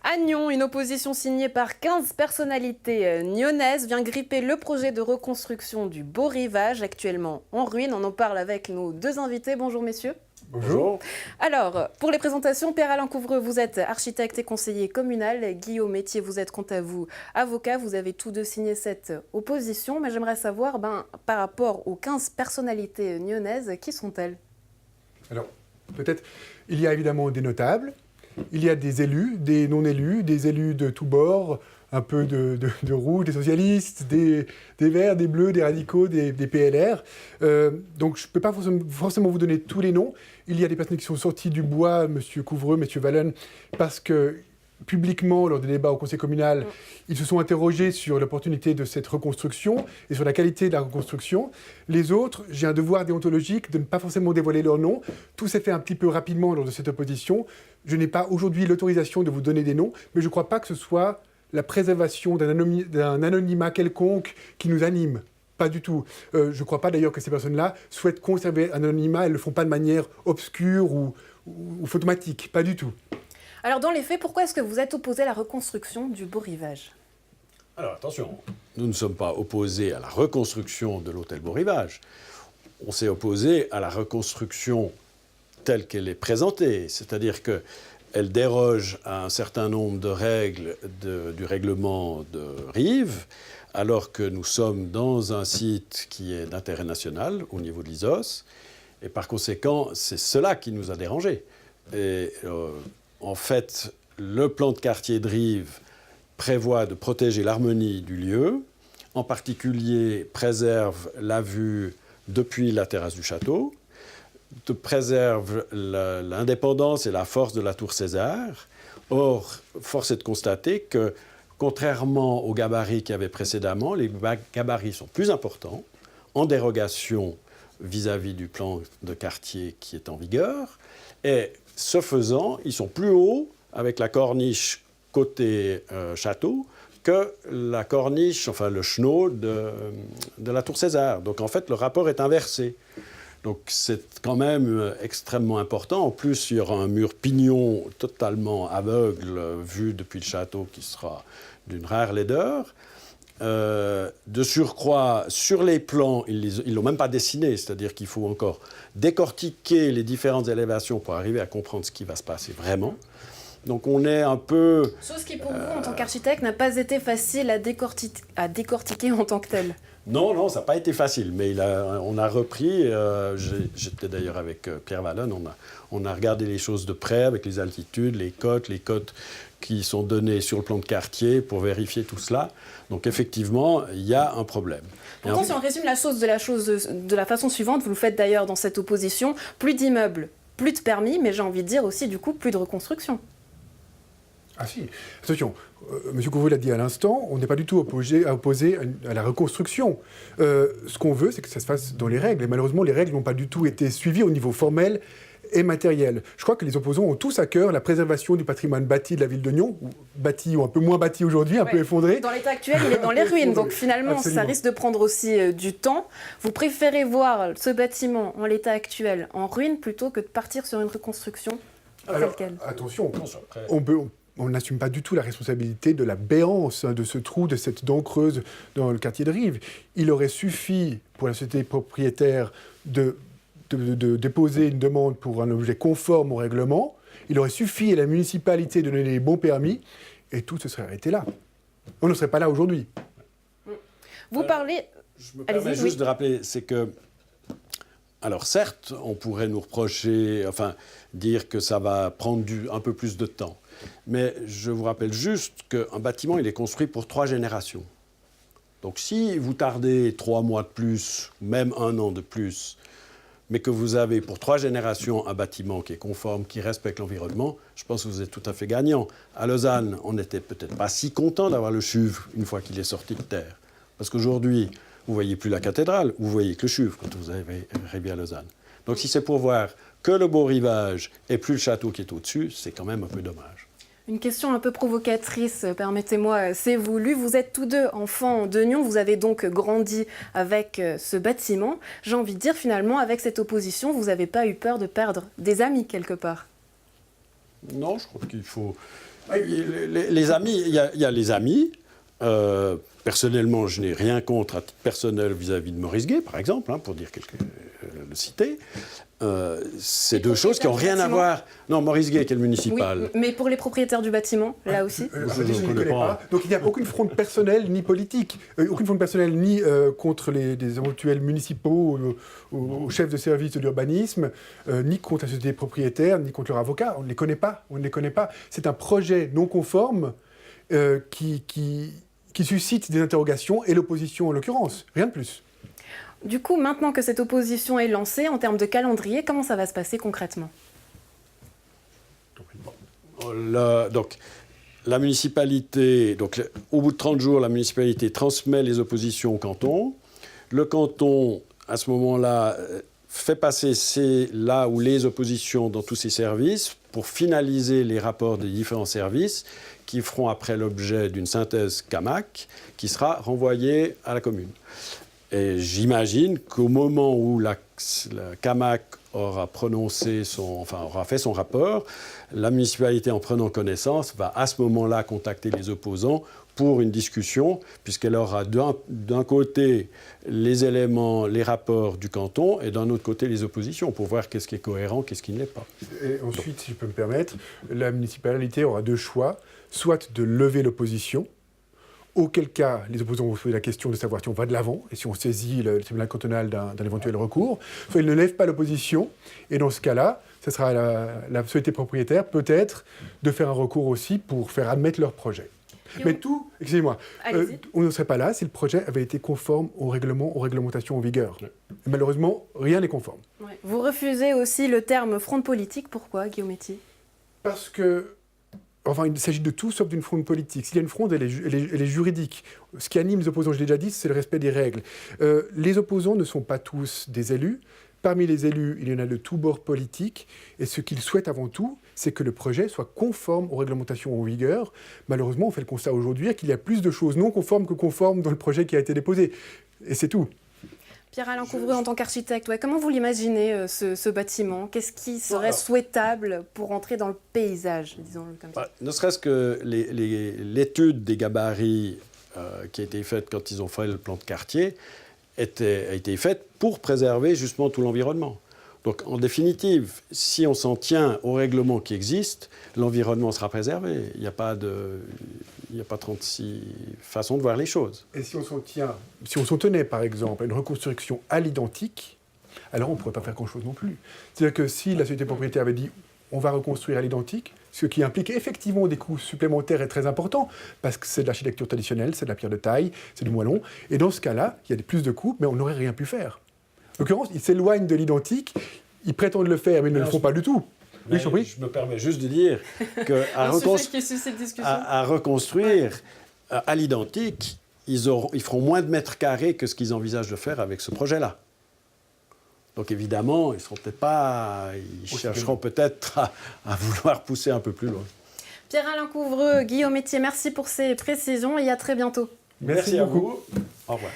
À Nyon, une opposition signée par 15 personnalités nyonnaises vient gripper le projet de reconstruction du Beau Rivage, actuellement en ruine. On en parle avec nos deux invités. Bonjour messieurs. Bonjour. Alors, pour les présentations, Pierre-Alain Couvreux, vous êtes architecte et conseiller communal. Guillaume Métier, vous êtes quant à vous avocat. Vous avez tous deux signé cette opposition. Mais j'aimerais savoir, par rapport aux 15 personnalités nyonnaises, qui sont-elles? Alors, peut-être, il y a évidemment des notables, il y a des élus, des non-élus, des élus de tous bords, un peu de rouge, des socialistes, des verts, des bleus, des radicaux, des PLR. Donc je ne peux pas forcément vous donner tous les noms. Il y a des personnes qui sont sorties du bois, M. Couvreux, M. Wallen, parce que publiquement, lors des débats au conseil communal, ils se sont interrogés sur l'opportunité de cette reconstruction et sur la qualité de la reconstruction. Les autres, j'ai un devoir déontologique de ne pas forcément dévoiler leur nom. Tout s'est fait un petit peu rapidement lors de cette opposition. Je n'ai pas aujourd'hui l'autorisation de vous donner des noms, mais je ne crois pas que ce soit la préservation d'un anonymat quelconque qui nous anime. Pas du tout. Je ne crois pas d'ailleurs que ces personnes-là souhaitent conserver un anonymat. Elles ne le font pas de manière obscure ou fantomatique. Pas du tout. Alors dans les faits, pourquoi est-ce que vous êtes opposé à la reconstruction du Beau Rivage? Alors attention, nous ne sommes pas opposés à la reconstruction de l'hôtel Beau Rivage. On s'est opposé à la reconstruction telle qu'elle est présentée, c'est-à-dire qu'elle déroge à un certain nombre de règles du règlement de Rives, alors que nous sommes dans un site qui est d'intérêt national au niveau de l'ISOS, et par conséquent, c'est cela qui nous a dérangés. En fait, le plan de quartier de Rives prévoit de protéger l'harmonie du lieu, en particulier préserve la vue depuis la terrasse du château, préserve l'indépendance et la force de la tour César. Or, force est de constater que, contrairement aux gabarits qu'il y avait précédemment, les gabarits sont plus importants, en dérogation vis-à-vis du plan de quartier qui est en vigueur, et ce faisant, ils sont plus hauts avec la corniche côté château que la corniche, enfin le chenot de la tour César. Donc en fait, le rapport est inversé. Donc c'est quand même extrêmement important. En plus, il y aura un mur pignon totalement aveugle vu depuis le château qui sera d'une rare laideur. De surcroît, sur les plans, ils ne l'ont même pas dessiné, c'est-à-dire qu'il faut encore décortiquer les différentes élévations pour arriver à comprendre ce qui va se passer vraiment. Donc on est un peu... Chose qui pour vous, en tant qu'architecte, n'a pas été facile à décortiquer en tant que tel. Non, ça n'a pas été facile, mais on a repris, j'étais d'ailleurs avec Pierre Wallen, on a regardé les choses de près avec les altitudes, les cotes qui sont données sur le plan de quartier pour vérifier tout cela. Donc effectivement, il y a un problème. Pourtant, si on résume la chose de la façon suivante, vous le faites d'ailleurs dans cette opposition, plus d'immeubles, plus de permis, mais j'ai envie de dire aussi du coup plus de reconstruction. Ah si, attention, M. Couvreux l'a dit à l'instant, on n'est pas du tout opposé à la reconstruction. Ce qu'on veut, c'est que ça se fasse dans les règles. Et malheureusement, les règles n'ont pas du tout été suivies au niveau formel et matériel. Je crois que les opposants ont tous à cœur la préservation du patrimoine bâti de la ville de Nyon, bâti ou un peu moins bâti aujourd'hui, un peu effondré. Dans l'état actuel, il est dans les ruines, donc finalement, absolument. Ça risque de prendre aussi du temps. Vous préférez voir ce bâtiment en l'état actuel en ruine plutôt que de partir sur une reconstruction telle quelle? Attention, on n'assume pas du tout la responsabilité de la béance de ce trou, de cette dent creuse dans le quartier de Rives. Il aurait suffi pour la société propriétaire de déposer une demande pour un objet conforme au règlement. Il aurait suffi à la municipalité de donner les bons permis et tout se serait arrêté là. On ne serait pas là aujourd'hui. Vous parlez... Je me permets juste de rappeler, c'est que... Alors certes, on pourrait nous reprocher, dire que ça va prendre un peu plus de temps. Mais je vous rappelle juste qu'un bâtiment, il est construit pour 3 générations. Donc si vous tardez 3 mois de plus, même 1 an de plus, mais que vous avez pour 3 générations un bâtiment qui est conforme, qui respecte l'environnement, je pense que vous êtes tout à fait gagnant. À Lausanne, on n'était peut-être pas si content d'avoir le CHUV une fois qu'il est sorti de terre. Parce qu'aujourd'hui, vous ne voyez plus la cathédrale, vous voyez que le CHUV quand vous arrivez à Lausanne. Donc si c'est pour voir que le Beau Rivage et plus le château qui est au-dessus, c'est quand même un peu dommage. Une question un peu provocatrice, permettez-moi, c'est voulu. Vous êtes tous deux enfants de Nyon, vous avez donc grandi avec ce bâtiment. J'ai envie de dire, finalement, avec cette opposition, vous n'avez pas eu peur de perdre des amis quelque part? Non, je crois qu'il Les amis, il y a les amis. Personnellement, je n'ai rien contre à titre personnel vis-à-vis de Maurice Gué, par exemple, pour dire le citer. C'est deux choses qui n'ont rien à voir. Non, Maurice Gué, qui est le municipal. Oui, mais pour les propriétaires du bâtiment, là aussi Je ne connais pas. Donc il n'y a aucune fronde personnelle ni politique, aucune fronde personnelle ni contre les éventuels municipaux aux chefs de service de l'urbanisme, ni contre la société propriétaire, ni contre leurs avocats. On ne les connaît pas. On ne les connaît pas. C'est un projet non conforme qui suscite des interrogations et l'opposition en l'occurrence. Rien de plus. Du coup, maintenant que cette opposition est lancée, en termes de calendrier, comment ça va se passer concrètement ? Donc, la municipalité, au bout de 30 jours, la municipalité transmet les oppositions au canton. Le canton, à ce moment-là, fait passer là où les oppositions dans tous ses services pour finaliser les rapports des différents services qui feront après l'objet d'une synthèse CAMAC qui sera renvoyée à la commune. Et j'imagine qu'au moment où la CAMAC aura fait son rapport, la municipalité, en prenant connaissance, va à ce moment-là contacter les opposants pour une discussion, puisqu'elle aura d'un côté les éléments, les rapports du canton, et d'un autre côté les oppositions, pour voir qu'est-ce qui est cohérent, qu'est-ce qui ne l'est pas. Et ensuite, si je peux me permettre, la municipalité aura deux choix, soit de lever l'opposition, auquel cas, les opposants vont se poser la question de savoir si on va de l'avant et si on saisit le tribunal cantonal d'un éventuel recours. Soit ils ne lèvent pas l'opposition, et dans ce cas-là, ce sera la société propriétaire, peut-être, de faire un recours aussi pour faire admettre leur projet. Mais excusez-moi, on ne serait pas là si le projet avait été conforme aux réglementations en vigueur. Et malheureusement, rien n'est conforme. Ouais. Vous refusez aussi le terme fronde politique. Pourquoi, Guillaume Metier ? Parce que il s'agit de tout sauf d'une fronde politique. S'il y a une fronde, elle est juridique. Ce qui anime les opposants, je l'ai déjà dit, c'est le respect des règles. Les opposants ne sont pas tous des élus. Parmi les élus, il y en a de tous bords politiques. Et ce qu'ils souhaitent avant tout, c'est que le projet soit conforme aux réglementations en vigueur. Malheureusement, on fait le constat aujourd'hui qu'il y a plus de choses non conformes que conformes dans le projet qui a été déposé. Et c'est tout. Pierre-Alain Couvreux, en tant qu'architecte, comment vous l'imaginez, ce bâtiment ? Qu'est-ce qui serait souhaitable pour entrer dans le paysage, disons-le comme ça ? Ne serait-ce que l'étude des gabarits qui a été faite quand ils ont fait le plan de quartier a été faite pour préserver justement tout l'environnement. Donc, en définitive, si on s'en tient au règlement qui existe, l'environnement sera préservé. Il n'y a pas 36 façons de voir les choses. Et si on s'en tenait, par exemple, à une reconstruction à l'identique, alors on ne pourrait pas faire grand-chose non plus. C'est-à-dire que si la société propriétaire avait dit on va reconstruire à l'identique, ce qui implique effectivement des coûts supplémentaires et très importants, parce que c'est de l'architecture traditionnelle, c'est de la pierre de taille, c'est du moellon, et dans ce cas-là, il y a plus de coûts, mais on n'aurait rien pu faire. En l'occurrence, ils s'éloignent de l'identique, ils prétendent le faire, mais ils ne le font pas du tout. Oui, je me permets juste de dire qu'à reconstruire à l'identique, ils feront moins de mètres carrés que ce qu'ils envisagent de faire avec ce projet-là. Donc évidemment, ils chercheront peut-être à vouloir pousser un peu plus loin. Pierre-Alain Couvreux, Guillaume Metier, merci pour ces précisions et à très bientôt. Merci à vous. Au revoir.